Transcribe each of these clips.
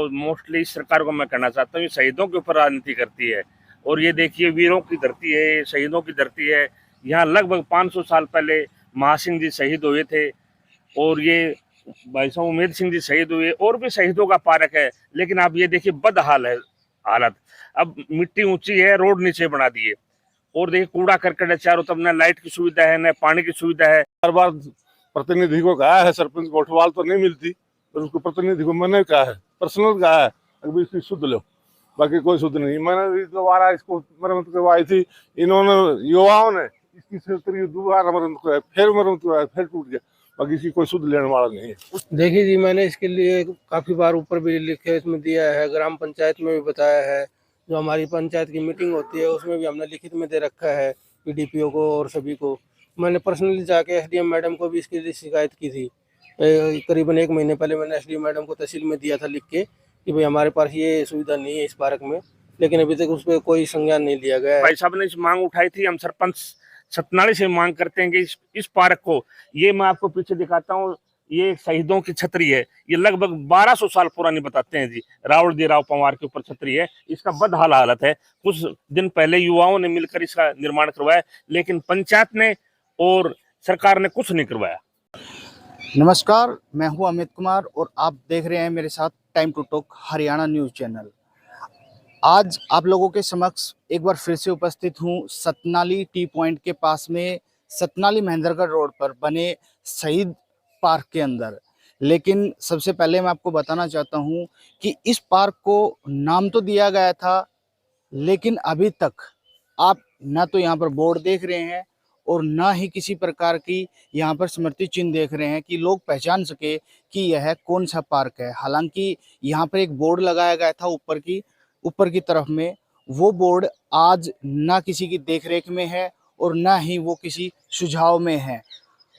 और मोस्टली इस सरकार को मैं कहना चाहता हूँ, ये शहीदों के ऊपर राजनीति करती है। और ये देखिए, वीरों की धरती है, शहीदों की धरती है। यहाँ लगभग 500 साल पहले महासिंह जी शहीद हुए थे, और ये भाई साहब उमेद सिंह जी शहीद हुए, और भी शहीदों का पार्क है। लेकिन आप ये देखिए, बद हाल है हालत। अब मिट्टी ऊंची है, रोड नीचे बना दिए, और देखिए कूड़ा करकट है चारों तरफ, न लाइट की सुविधा है, न पानी की सुविधा है। हर बार प्रतिनिधि को कहा है, सरपंच को उठवाल तो नहीं मिलती, पर उसको प्रतिनिधि को मैंने कहा है, पर्सनल कहा है, अभी इसकी शुद्ध लो, बाकी कोई शुद्ध नहीं। मैंने दोबारा इसको मरम्मत करवाई थी, इन्होंने युवाओं ने इसकी दोबारा मरम्मत करवाई, फिर मरम्मत करवाई, फिर टूट गया, बाकी इसकी कोई शुद्ध लेने वाला नहीं है। देखिए जी, मैंने इसके लिए काफी बार ऊपर भी लिखे इसमें दिया है, ग्राम पंचायत में भी बताया है, जो हमारी पंचायत की मीटिंग होती है उसमें भी हमने लिखित में दे रखा है पीडीपीओ को और सभी को। मैंने पर्सनली जाके एसडीएम मैडम को भी इसकी शिकायत की थी। करीबन 1 महीने पहले मैंने एसडीएम मैडम को तहसील में दिया था लिख के कि भाई हमारे पास ये सुविधा नहीं है इस पार्क में, लेकिन अभी तक उस पर कोई संज्ञान नहीं लिया गया है। भाई साहब ने इस मांग उठाई थी, हम सरपंच सतनाली से मांग करते हैं कि इस पार्क को, ये मैं आपको पीछे दिखाता हूँ, ये शहीदों की छतरी है, ये लगभग 1200 साल पुरानी बताते हैं जी, रावल जी राव पंवार के ऊपर छतरी है। इसका बदहाल हालत है। कुछ दिन पहले युवाओं ने मिलकर इसका निर्माण करवाया, लेकिन पंचायत ने और सरकार ने कुछ नहीं करवाया। नमस्कार, मैं हूं अमित कुमार और आप देख रहे हैं मेरे साथ time to talk Haryana news channel. आज आप लोगों के समक्ष एक बार फिर से उपस्थित हूं सतनाली टी पॉइंट के पास में, सतनाली महेंद्रगढ़ रोड पर बने शहीद पार्क के अंदर। लेकिन सबसे पहले मैं आपको बताना चाहता हूं कि इस पार्क को नाम तो दिया गया था, लेकिन अभी तक आप ना तो यहाँ पर बोर्ड देख रहे हैं और ना ही किसी प्रकार की यहाँ पर स्मृति चिन्ह देख रहे हैं कि लोग पहचान सके कि यह कौन सा पार्क है। हालांकि यहाँ पर एक बोर्ड लगाया गया था ऊपर की तरफ में, वो बोर्ड आज ना किसी की देखरेख में है और ना ही वो किसी सुझाव में है।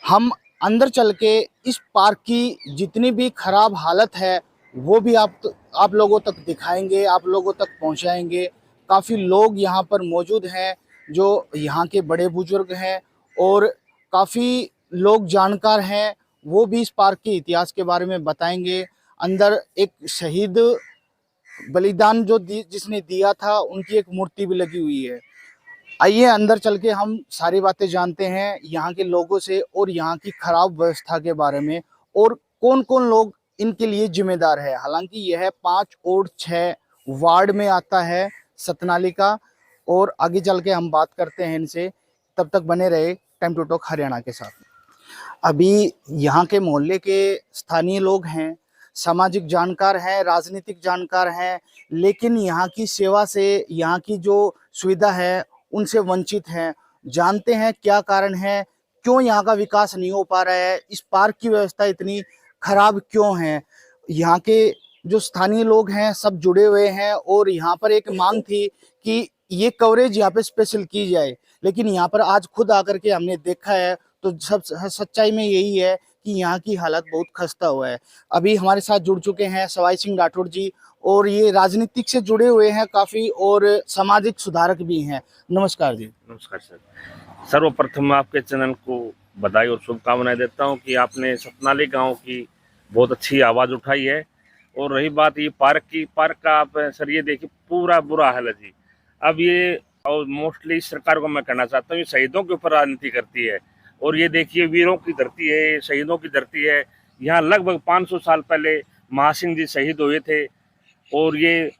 हम अंदर चल के इस पार्क की जितनी भी खराब हालत है वो भी आप लोगों तक दिखाएंगे, आप लोगों तक पहुंचाएंगे। काफ़ी लोग यहाँ पर मौजूद हैं जो यहाँ के बड़े बुजुर्ग हैं और काफ़ी लोग जानकार हैं, वो भी इस पार्क के इतिहास के बारे में बताएंगे। अंदर एक शहीद बलिदान जिसने दिया था उनकी एक मूर्ति भी लगी हुई है। आइए अंदर चल के हम सारी बातें जानते हैं यहाँ के लोगों से और यहाँ की खराब व्यवस्था के बारे में, और कौन कौन लोग इनके लिए जिम्मेदार है। हालांकि यह 5 और 6 वार्ड में आता है सतनाली का, और आगे चल के हम बात करते हैं इनसे। तब तक बने रहे टाइम टू टॉक हरियाणा के साथ। अभी यहाँ के मोहल्ले के स्थानीय लोग हैं, सामाजिक जानकार हैं, राजनीतिक जानकार हैं, लेकिन यहाँ की सेवा से, यहाँ की जो सुविधा है उनसे वंचित हैं। जानते हैं क्या कारण है, क्यों यहाँ का विकास नहीं हो पा रहा है, इस पार्क की व्यवस्था इतनी खराब क्यों है। यहाँ के जो स्थानीय लोग हैं सब जुड़े हुए हैं और यहाँ पर एक मांग थी कि ये कवरेज यहाँ पे स्पेशल की जाए, लेकिन यहाँ पर आज खुद आकर के हमने देखा है तो सब सच्चाई में यही है कि यहाँ की हालत बहुत खस्ता हुआ है। अभी हमारे साथ जुड़ चुके हैं सवाई सिंह राठौड़ जी, और ये राजनीतिक से जुड़े हुए हैं काफी और सामाजिक सुधारक भी हैं। नमस्कार जी। नमस्कार सर। सर्वप्रथम आपके चैनल को बधाई और शुभकामनाएं देता हूं कि आपने सतनाली गांव की बहुत अच्छी आवाज़ उठाई है। और रही बात ये पार्क की, पार्क का आप सर ये देखिए पूरा बुरा हाल है जी। अब ये और मोस्टली इस सरकार को मैं कहना चाहता हूँ, ये शहीदों के ऊपर राजनीति करती है। और ये देखिए, वीरों की धरती है, शहीदों की धरती है। यहाँ लगभग 500 साल पहले महासिंह जी शहीद हुए थे, और ये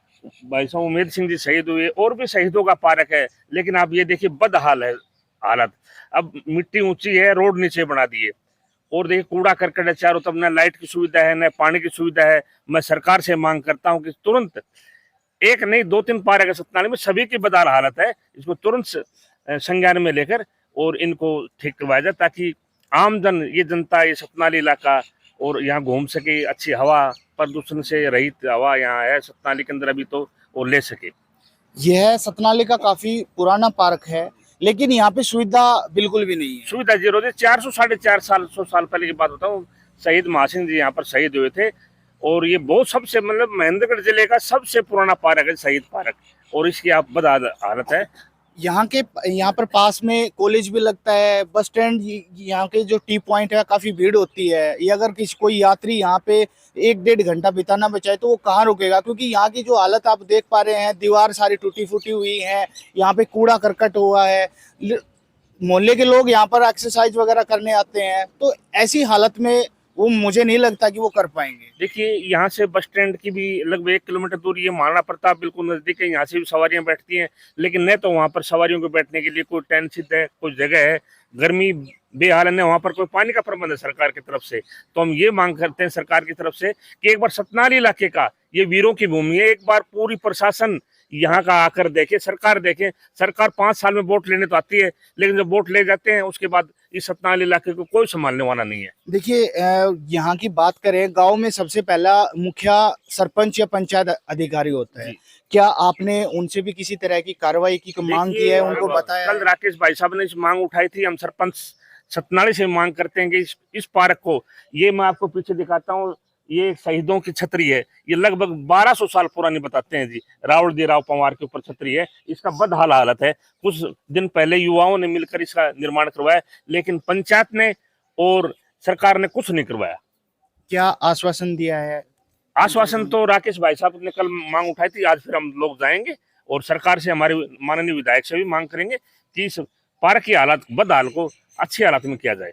भाई साहब उमेद सिंह जी शहीद हुए, और भी शहीदों का पार्क है। लेकिन आप ये देखिए, बद हाल है हालत। अब मिट्टी ऊंची है, रोड नीचे बना दिए, और देखिए कूड़ा करकट है चारों तरफ, न लाइट की सुविधा है, न पानी की सुविधा है। मैं सरकार से मांग करता हूँ कि तुरंत, एक नहीं 2-3 पार्क है सतनाली में, सभी की बदहाल हालत है, इसको तुरंत संज्ञान में लेकर और इनको ठीक करवाया जाए, ताकि आमजन, ये जनता, ये सतनाली इलाका और यहाँ घूम सके, अच्छी हवा, प्रदूषण से रहित हवा यहाँ है सतनाली के अंदर अभी तो, और ले सके। यह सतनाली का काफी पुराना पार्क है, लेकिन यहाँ पे सुविधा बिल्कुल भी नहीं है। सुविधा जीरो है। 400-450 साल पहले की बात बताऊँ, शहीद महासिंह जी यहाँ पर शहीद हुए थे, और ये बहुत सबसे मतलब महेंद्रगढ़ जिले का सबसे पुराना पार्क है, शहीद पार्क, और इसकी आप बद हालत है। यहाँ पर पास में कॉलेज भी लगता है, बस स्टैंड, यहाँ के जो टी पॉइंट है काफी भीड़ होती है। ये अगर कोई यात्री यहाँ पे 1-1.5 घंटा बिताना बचाए तो वो कहाँ रुकेगा, क्योंकि यहाँ की जो हालत आप देख पा रहे हैं, दीवार सारी टूटी फूटी हुई है, यहाँ पे कूड़ा करकट हुआ है। मोहल्ले के लोग यहाँ पर एक्सरसाइज वगैरह करने आते हैं, तो ऐसी हालत में वो मुझे नहीं लगता कि वो कर पाएंगे। देखिए, यहाँ से बस स्टैंड की भी लगभग 1 किलोमीटर दूर ये महाराणा प्रताप बिल्कुल नजदीक है। यहाँ से भी सवारियां बैठती हैं, लेकिन न तो वहाँ पर सवारियों को बैठने के लिए कोई टेंट सिद्ध है, कोई जगह है। गर्मी बेहाल है, न वहाँ पर कोई पानी का प्रबंध है सरकार की तरफ से। तो हम ये मांग करते हैं सरकार की तरफ से कि एक बार सतनाली इलाके का, ये वीरों की भूमि है, एक बार पूरी प्रशासन यहाँ का आकर देखे, सरकार देखे। सरकार 5 साल में वोट लेने तो आती है, लेकिन जब वोट ले जाते हैं उसके बाद इस सतनाली इलाके को कोई संभालने वाला नहीं है। देखिए, यहाँ की बात करें, गांव में सबसे पहला मुखिया सरपंच या पंचायत अधिकारी होता है। क्या आपने उनसे भी किसी तरह की कार्रवाई की मांग की है, उनको बताया? कल राकेश भाई साहब ने इस मांग उठाई थी। हम सरपंच सतनाली से मांग करते हैं कि इस पार्क को, ये मैं आपको पीछे दिखाता हूँ, ये शहीदों की छतरी है। ये लगभग 1200 साल पुरानी बताते हैं जी, रावल जी राव पंवार के ऊपर छतरी है। इसका बदहाल हालत है। कुछ दिन पहले युवाओं ने मिलकर इसका निर्माण करवाया, लेकिन पंचायत ने और सरकार ने कुछ नहीं करवाया। क्या आश्वासन दिया है? आश्वासन तो राकेश भाई साहब ने कल मांग उठाई थी। आज फिर हम लोग जाएंगे और सरकार से, हमारे माननीय विधायक से भी मांग करेंगे कि इस पार्क की हालत, बदहाल को अच्छी हालत में किया जाए।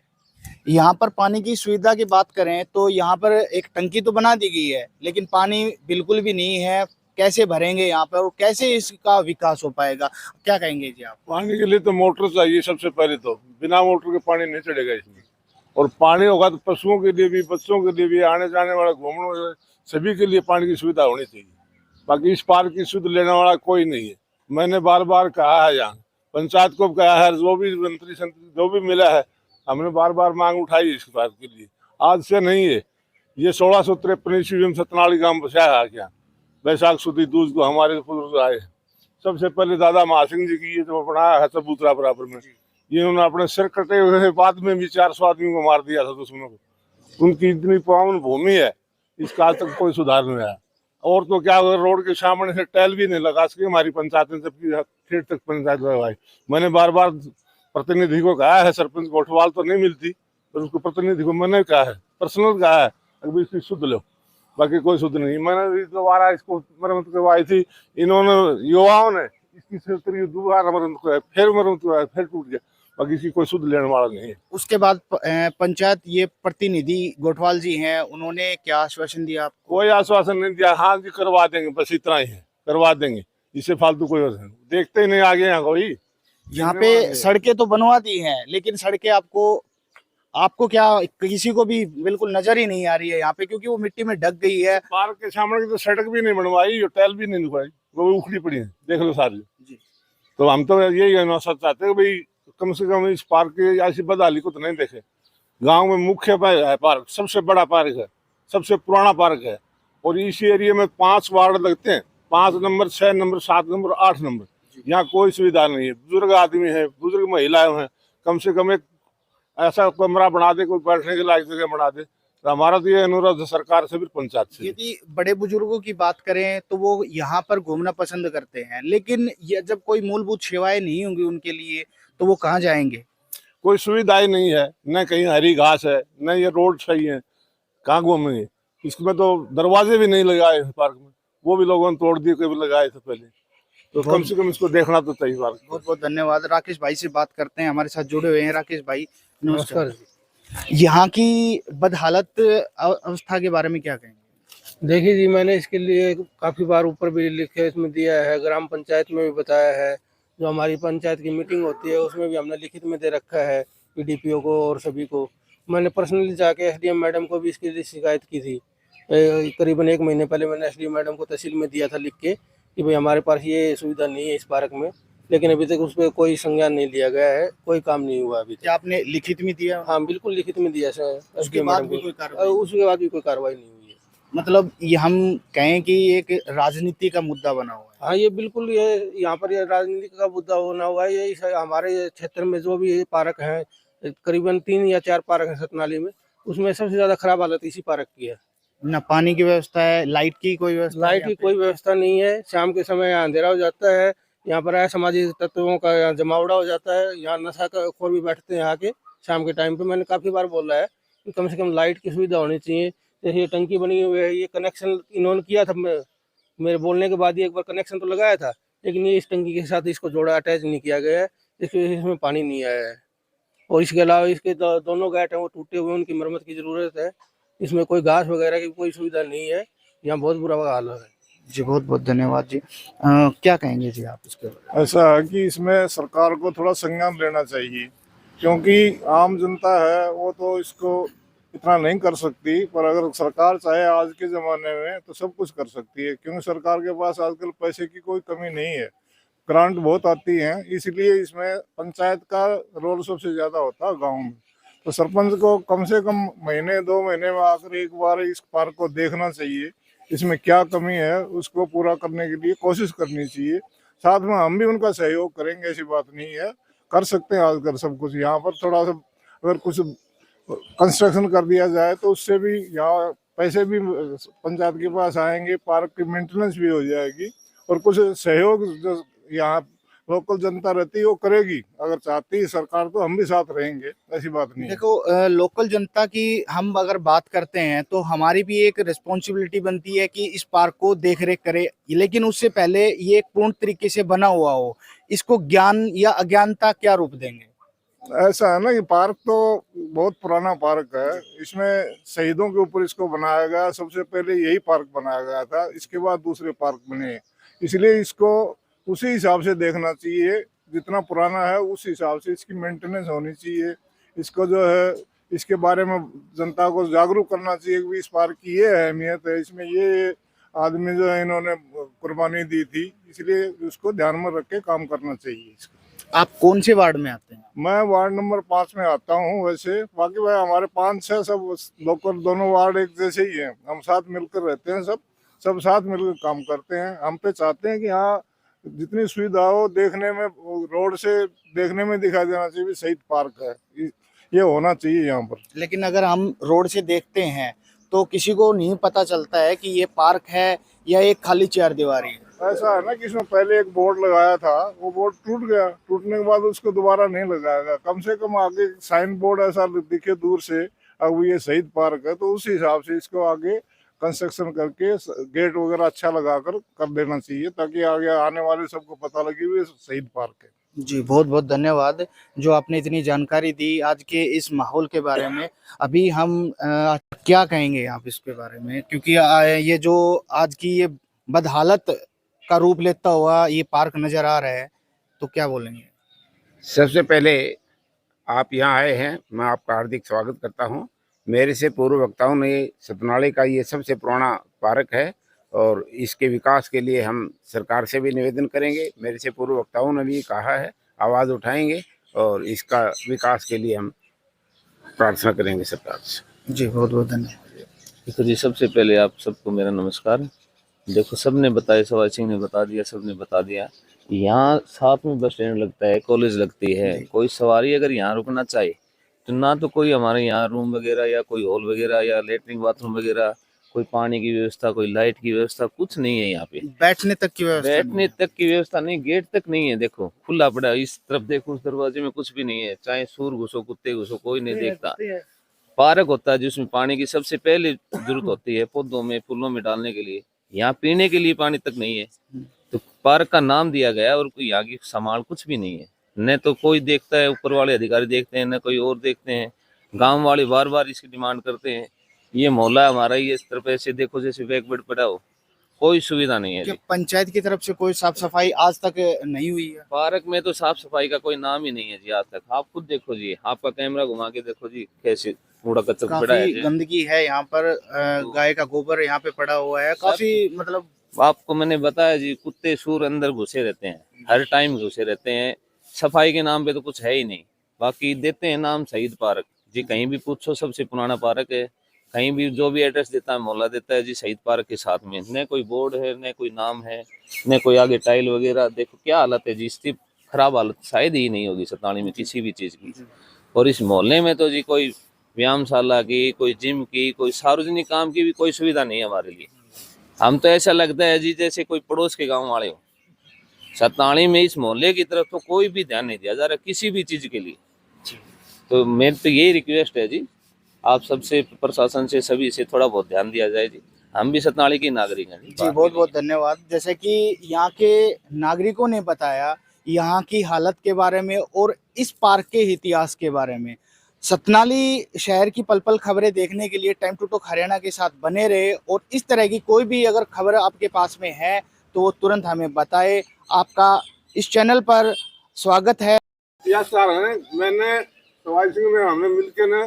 यहाँ पर पानी की सुविधा की बात करें तो यहाँ पर एक टंकी तो बना दी गई है, लेकिन पानी बिल्कुल भी नहीं है। कैसे भरेंगे यहाँ पर और कैसे इसका विकास हो पाएगा, क्या कहेंगे जी आप? पानी के लिए तो मोटर चाहिए सबसे पहले, तो बिना मोटर के पानी नहीं चढ़ेगा इसमें। और पानी होगा तो पशुओं के लिए भी, बच्चों के लिए भी, आने जाने वाले, घूमने वाले सभी के लिए पानी की सुविधा होनी चाहिए। बाकी इस पार्क की सुध लेने वाला कोई नहीं है। मैंने बार बार कहा है, यहाँ पंचायत को कहा है, जो भी मंत्री जो भी मिला है, हमने बार बार मांग उठाई इस पार्क के लिए। आज से नहीं है, ये 1653 ईस्वी में सतनाली गांव बसाया है। क्या वैशाख सुदी दूज को हमारे बुजुर्ग आए। सबसे पहले दादा महासिंह जी की ये जो बनाया है चबूतरा बराबर में, ये उन्होंने अपने सिर कटे हुए बाद में भी 400 आदमी को मार दिया था दुश्मनों को। उनकी इतनी पावन भूमि है, इसका आज तक कोई सुधार नहीं आया। और तो क्या, रोड के सामने से टैल भी नहीं लगा सकी हमारी पंचायत ने, जबकि ठेठ तक पंचायत लगवाई। मैंने बार बार प्रतिनिधि को कहा है, सरपंच कोटवाल तो नहीं मिलती, पर उसको प्रतिनिधि को मैंने कहा है, पर्सनल कहा है, अभी इसकी शुद्ध लो, बाकी कोई शुद्ध नहीं। मैंने दोबारा इसको मरम्मत करवाई थी, इन्होंने युवाओं ने इसकी दोबारा मरम्मत करवाई, फिर मरम्मत करवाई, फिर टूट गया। बाकी इसकी कोई शुद्ध लेने वाला नहीं है। उसके बाद पंचायत ये प्रतिनिधि गोठवाल जी हैं, उन्होंने क्या आश्वासन दिया आपको? कोई आश्वासन नहीं दिया। हाँ जी करवा देंगे, बस इतना ही है, करवा देंगे, इससे फालतू कोई देखते ही नहीं आगे। यहाँ कोई, यहाँ पे सड़कें तो बनवा दी हैं, लेकिन सड़कें आपको क्या, किसी को भी बिल्कुल नजर ही नहीं आ रही है यहाँ पे, क्योंकि वो मिट्टी में ढक गई है। पार्क के सामने की तो सड़क भी नहीं बनवाई, टैल भी नहीं लगवाई, वो उखड़ी पड़ी है, देख लो सारी जी। तो हम तो यही चाहते हैं भाई, कम से कम इस पार्क की ऐसी बदहाली को तो नहीं देखे। गांव में मुख्य है पार्क, सबसे बड़ा पार्क है, सबसे पुराना पार्क है, और इसी एरिया में 5 वार्ड लगते हैं, 5 नंबर, 6 नंबर, 7 नंबर, 8 नंबर। यहाँ कोई सुविधा नहीं है। बुजुर्ग आदमी है, बुजुर्ग महिलाएं हैं, कम से कम एक ऐसा कमरा बना दे, कोई बैठने के लायक जगह बना दे। तो हमारा तो ये अनुरोध है सरकार से भी, पंचायत से। यदि बड़े बुजुर्गों की बात करें तो वो यहाँ पर घूमना पसंद करते हैं, लेकिन ये जब कोई मूलभूत सेवाएं नहीं होंगी उनके लिए तो वो कहाँ जाएंगे? कोई सुविधा ही नहीं है, न कहीं हरी घास है, न ये रोड सही है, कहाँ घूमेंगे? इसमें तो दरवाजे भी नहीं लगाए पार्क में, वो भी लोगों ने तोड़ दिए, कभी लगाए थे पहले। तो कम से कम इसको देखना तो चाहिए पार्क। बहुत बहुत धन्यवाद। राकेश भाई से बात करते हैं, हमारे साथ जुड़े हुए हैं। राकेश भाई नमस्कार। यहाँ की बदहालत अवस्था के बारे में क्या कहेंगे? देखिए जी, मैंने इसके लिए काफ़ी बार ऊपर भी लिखे इसमें दिया है, ग्राम पंचायत में भी बताया है। जो हमारी पंचायत की मीटिंग होती है उसमें भी हमने लिखित में दे रखा है पीडीपीओ को और सभी को। मैंने पर्सनली जाके एसडीएम मैडम को भी इसके लिए शिकायत की थी। करीबन 1 महीने पहले मैंने एसडीएम मैडम को तहसील में दिया था लिख के कि भाई हमारे पास ये सुविधा नहीं है इस पार्क में, लेकिन अभी तक उस पर कोई संज्ञान नहीं लिया गया है, कोई काम नहीं हुआ अभी तक। क्या आपने लिखित में दिया? हाँ बिल्कुल लिखित में दिया सर, उसके बाद भी कोई कार्रवाई? उसके बाद भी कोई कार्रवाई नहीं हुई है। मतलब ये हम कहें कि एक राजनीति का मुद्दा बना हुआ है। हाँ ये बिल्कुल, ये यहाँ पर ये राजनीति का मुद्दा होना हुआ है। ये हमारे क्षेत्र में जो भी पार्क हैं, करीबन 3 या 4 पार्क हैं सतनाली में, उसमें सबसे ज्यादा खराब हालत इसी पार्क की है। न पानी की व्यवस्था है, लाइट की कोई व्यवस्था? लाइट की कोई व्यवस्था नहीं है। शाम के समय यहाँ अंधेरा हो जाता है, यहाँ पर असामाजिक तत्वों का यहाँ जमावड़ा हो जाता है। यहाँ नशा का खोर भी बैठते हैं आके शाम के टाइम पे। मैंने काफ़ी बार बोला है कि कम से कम लाइट की सुविधा होनी चाहिए। जैसे ये टंकी बनी हुई है, ये कनेक्शन इन्होंने किया था, मेरे बोलने के बाद ही एक बार कनेक्शन तो लगाया था, लेकिन ये इस टंकी के साथ इसको जोड़ा, अटैच नहीं किया गया है, इसकी वजह से इसमें पानी नहीं आया है। और इसके अलावा इसके दोनों गेट हैं वो टूटे हुए, उनकी मरम्मत की ज़रूरत है। इसमें कोई घास वगैरह की कोई सुविधा नहीं है। यहाँ बहुत बुरा हाल है। जी बहुत बहुत धन्यवाद जी। क्या कहेंगे जी आप इसके बारे में? ऐसा है कि इसमें सरकार को थोड़ा संज्ञान लेना चाहिए, क्योंकि आम जनता है वो तो इसको इतना नहीं कर सकती, पर अगर सरकार चाहे आज के ज़माने में तो सब कुछ कर सकती है, क्योंकि सरकार के पास आजकल पैसे की कोई कमी नहीं है, ग्रांट बहुत आती हैं, इसलिए इसमें पंचायत का रोल सबसे ज़्यादा होता है गाँव में। तो सरपंच को कम से कम महीने 2 महीने में आकर एक बार इस पार्क को देखना चाहिए, इसमें क्या कमी है उसको पूरा करने के लिए कोशिश करनी चाहिए। साथ में हम भी उनका सहयोग करेंगे, ऐसी बात नहीं है, कर सकते हैं आजकल सब कुछ। यहाँ पर थोड़ा सा अगर कुछ कंस्ट्रक्शन कर दिया जाए तो उससे भी यहाँ पैसे भी पंचायत के पास आएंगे, पार्क की मेंटेनेंस भी हो जाएगी, और कुछ सहयोग जो यहाँ लोकल जनता रहती है वो करेगी। अगर चाहती है सरकार तो हम भी साथ रहेंगे, ऐसी बात नहीं है। देखो लोकल जनता की हम अगर बात करते हैं तो हमारी भी एक रिस्पॉन्सिबिलिटी बनती है कि इस पार्क को देख रेख करे, लेकिन उससे पहले ये एक पूर्ण तरीके से बना हुआ हो। इसको ज्ञान या अज्ञानता क्या रूप देंगे? ऐसा है ना कि पार्क तो बहुत पुराना पार्क है, इसमें शहीदों के ऊपर इसको बनाया गया, सबसे पहले यही पार्क बनाया गया था, इसके बाद दूसरे पार्क बने, इसलिए इसको उसी हिसाब से देखना चाहिए, जितना पुराना है उस हिसाब से इसकी मेंटेनेंस होनी चाहिए। इसको जो है इसके बारे में जनता को जागरूक करना चाहिए कि इस पार्क की ये अहमियत है, इसमें ये आदमी जो है इन्होंने कुर्बानी दी थी, इसलिए उसको ध्यान में रख के काम करना चाहिए। आप कौन से वार्ड में आते हैं? मैं वार्ड नंबर 5 में आता हूँ। वैसे बाकी भाई हमारे 5-6 सब लोकल दोनों वार्ड एक जैसे ही हैं, हम साथ मिलकर रहते हैं, सब साथ मिलकर काम करते हैं। हम पे चाहते हैं कि यहाँ जितनी सुविधा हो, देखने में रोड से देखने में दिखाई देना चाहिए शहीद पार्क है, ये होना चाहिए यहाँ पर। लेकिन अगर हम रोड से देखते हैं तो किसी को नहीं पता चलता है कि ये पार्क है या एक खाली चारदीवारी है। ऐसा है ना कि इसमें पहले एक बोर्ड लगाया था, वो बोर्ड टूट गया, टूटने के बाद उसको दोबारा नहीं लगाया गया। कम से कम आगे साइन बोर्ड ऐसा दिखे दूर से, अब ये शहीद पार्क है तो उस हिसाब से इसको आगे कंस्ट्रक्शन करके गेट वगैरह अच्छा लगाकर कर देना चाहिए, ताकि आगे आने वाले सबको पता लगे ये शहीद पार्क है। जी बहुत बहुत धन्यवाद जो आपने इतनी जानकारी दी आज के इस माहौल के बारे में। अभी हम क्या कहेंगे आप इसके बारे में, क्योंकि ये जो आज की ये बदहालत का रूप लेता हुआ ये पार्क नजर आ रहा है, तो क्या बोलेंगे? सबसे पहले आप यहाँ आए हैं, मैं आपका हार्दिक स्वागत करता हूँ। मेरे से पूर्व वक्ताओं ने सतनाले का ये सबसे पुराना पार्क है और इसके विकास के लिए हम सरकार से भी निवेदन करेंगे। मेरे से पूर्व वक्ताओं ने भी कहा है, आवाज़ उठाएंगे और इसका विकास के लिए हम प्रार्थना करेंगे सरकार से। जी बहुत बहुत धन्यवाद। देखो जी, सबसे पहले आप सबको मेरा नमस्कार। देखो सबने बताया, सवाई सिंह ने बता दिया, सबने बता दिया। यहाँ साथ में बस स्टैंड लगता है, कॉलेज लगती है, कोई सवारी अगर यहाँ रुकना चाहे तो ना तो कोई हमारे यहाँ रूम वगैरह या कोई हॉल वगैरह या लेटरिन बाथरूम वगैरह, कोई पानी की व्यवस्था, कोई लाइट की व्यवस्था, कुछ नहीं है यहाँ पे। बैठने तक की व्यवस्था बैठने तक की व्यवस्था नहीं, गेट तक नहीं है। देखो खुला पड़ा, इस तरफ देखो, उस दरवाजे में कुछ भी नहीं है, चाहे सूर घुसो, कुत्ते घुसो, कोई नहीं देखता। पार्क होता है जिसमें पानी की सबसे पहले जरूरत होती है, पौधों में फूलों में डालने के लिए। यहाँ पीने के लिए पानी तक नहीं है, तो पार्क का नाम दिया गया और कोई यहाँ की संभाल कुछ भी नहीं है। न तो कोई देखता है, ऊपर वाले अधिकारी देखते हैं, न कोई और देखते हैं। गांव वाले बार बार इसकी डिमांड करते हैं। ये मोहल्ला हमारा ही इस तरफ ऐसे देखो जैसे बैकवर्ड पड़ा हो, कोई सुविधा नहीं है जी। पंचायत की तरफ से कोई साफ सफाई आज तक नहीं हुई है? पार्क में तो साफ सफाई का कोई नाम ही नहीं है जी आज तक। आप खुद देखो जी, आपका कैमरा घुमा के देखो जी, कैसे कूड़ा कचरा पड़ा है काफी जी। गंदगी है यहाँ पर, गाय का गोबर यहाँ पे पड़ा हुआ है, काफी मतलब आपको मैंने बताया जी, कुत्ते सूर अंदर घुसे रहते हैं, हर टाइम घुसे रहते हैं। सफाई के नाम पे तो कुछ है ही नहीं। बाकी देते हैं नाम शहीद पार्क जी, कहीं भी पूछो सबसे पुराना पार्क है। कहीं भी जो भी एड्रेस देता है मोहल्ला देता है जी शहीद पार्क के साथ में, न कोई बोर्ड है, न कोई नाम है, न कोई आगे टाइल वगैरह। देखो क्या हालत है जी, इसकी खराब हालत शायद ही नहीं होगी सतनाली में किसी भी चीज़ की। और इस मोहल्ले में तो जी कोई व्यायामशाला की, कोई जिम की, कोई सार्वजनिक काम की भी कोई सुविधा नहीं है हमारे लिए। हम तो ऐसा लगता है जी जैसे कोई पड़ोस के गाँव वाले हो। सतनाली में इस मोहल्ले की तरफ तो कोई भी ध्यान नहीं दिया जा रहा किसी भी चीज के लिए। तो मेरी तो यही रिक्वेस्ट है जी, आप सबसे, प्रशासन से, सभी से थोड़ा बहुत ध्यान दिया जाए जी। हम भी सतनाली के नागरिक हैं जी, बहुत बहुत धन्यवाद। जैसे कि यहाँ के नागरिकों ने बताया यहाँ की हालत के बारे में और इस पार्क के इतिहास के बारे में। सतनाली शहर की पल पल खबरें देखने के लिए टाइम टू टॉक हरियाणा के साथ बने रहे और इस तरह की कोई भी अगर खबर आपके पास में है तो वो तुरंत हमें बताए। आपका इस चैनल पर स्वागत है। इतिहासकार है, मैंने सवाई सिंह में हमने मिलके ना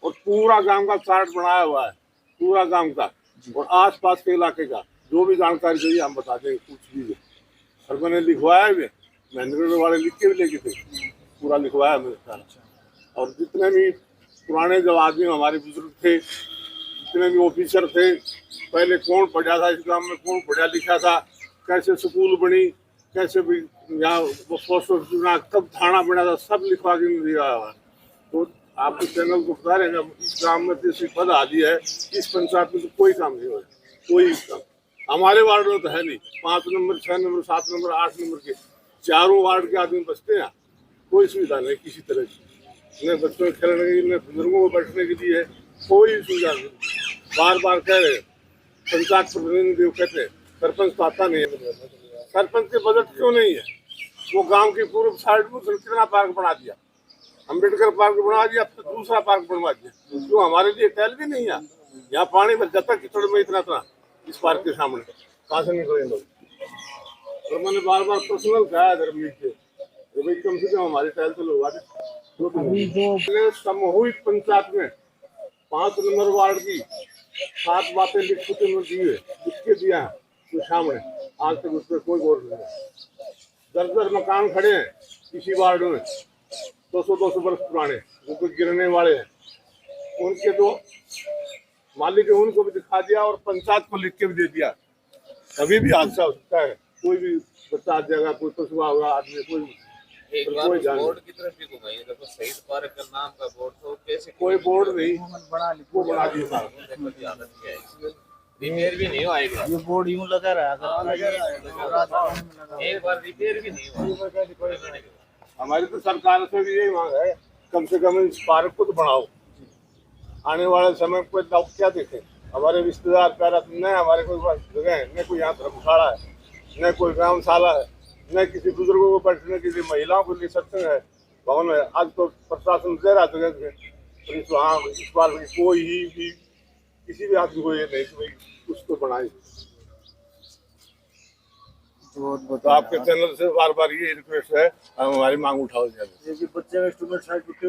और पूरा गांव का चार्ट बनाया हुआ है, पूरा गांव का और आसपास के इलाके का जो भी जानकारी चाहिए हम बता देंगे, कुछ भी। और मैंने लिखवाया भी, महेंद्रगढ़ वाले लिख के भी लेके थे, पूरा लिखवाया मेरे साथ। और जितने भी पुराने जो आदमी हमारे बुजुर्ग थे, जितने भी ऑफिसर थे, पहले कौन पढ़ा था इस गांव में, कौन पढ़ा लिखा था, कैसे स्कूल बनी, कैसे भी यहाँ पोस्ट ऑफिस बना, कब थाना बना था, सब लिखवा के दिया हुआ है। तो आपके चैनल को बता रहे हैं, इस गांव में तो इसी पद आदि है, इस पंचायत में तो कोई काम नहीं हो रहा, कोई काम हमारे वार्ड में तो है नहीं। 5 नंबर, 6 नंबर, 7 नंबर, 8 नंबर के चारों वार्ड के आदमी बसते हैं, कोई सुविधा नहीं किसी तरह की, न बच्चों के खेलने की, न बुजुर्गों को बैठने के लिए कोई सुविधा नहीं। बार बार कह रहे पंचायत प्रतिनिधि कहते हैं सरपंच तो आता नहीं है। सरपंच के बजट क्यों नहीं है? वो गांव की पूर्व साइड में कितना पार्क बना दिया, अम्बेडकर पार्क बना दिया, फिर दूसरा पार्क बनवा दिया, जो हमारे लिए टहल भी नहीं है। यहाँ पानी भर जाता कीचड़ में इतना इस पार्क के सामने, कहाँ से निकले लोग। और मैंने बार बार पर्सनल कहा है धर्मवीर से, भाई कम से कम हमारे टहल तो लोग आते। सामूहिक पंचायत में 5 नंबर वार्ड की 7 बातें लिख के दिया है, तो सामने आज तक उस पर कोई गौर नहीं है। 10 मकान खड़े हैं इसी वार्ड में, 200 वर्ष पुराने, जो गिरने वाले हैं, उनके जो मालिक है उनको भी दिखा दिया और पंचायत को लिख के भी दे दिया। कभी भी हादसा हो सकता है, कोई भी बच्चा आ जाएगा, कोई पशुआ होगा, आदमी कोई एक बार बोर्ड की तरफ भी घुमाइए, देखो शहीद पार्क का नाम का बोर्ड, तो कैसे कोई बोर्ड नहीं, वो बना दिया। रिपेयर भी नहीं हुआ, ये बोर्ड यूं लगा रहा एक बार रिपेयर भी नहीं हुआ। हमारी तो सरकार से भी यही मांग है, कम से कम इस पार्क को तो बढ़ाओ। आने वाले समय में कोई लोग क्या देखें, हमारे रिश्तेदार प्यारा न हमारे कोई जगह है, न कोई यहाँ धर्मशाला है, न कोई ग्रामशाला है, न किसी बुजुर्गों को बैठने के लिए, महिलाओं के लिए सत्संग है, भवन है। आज तो प्रशासन दे रहा जगह, हाँ इस बार कोई ही भी किसी भी आदमी को ये नहीं कि भाई कुछ तो बनाए। तो आपके चैनल से बार बार ये रिक्वेस्ट है, हमारी मांग उठाओ जाए। बच्चे स्टूडेंट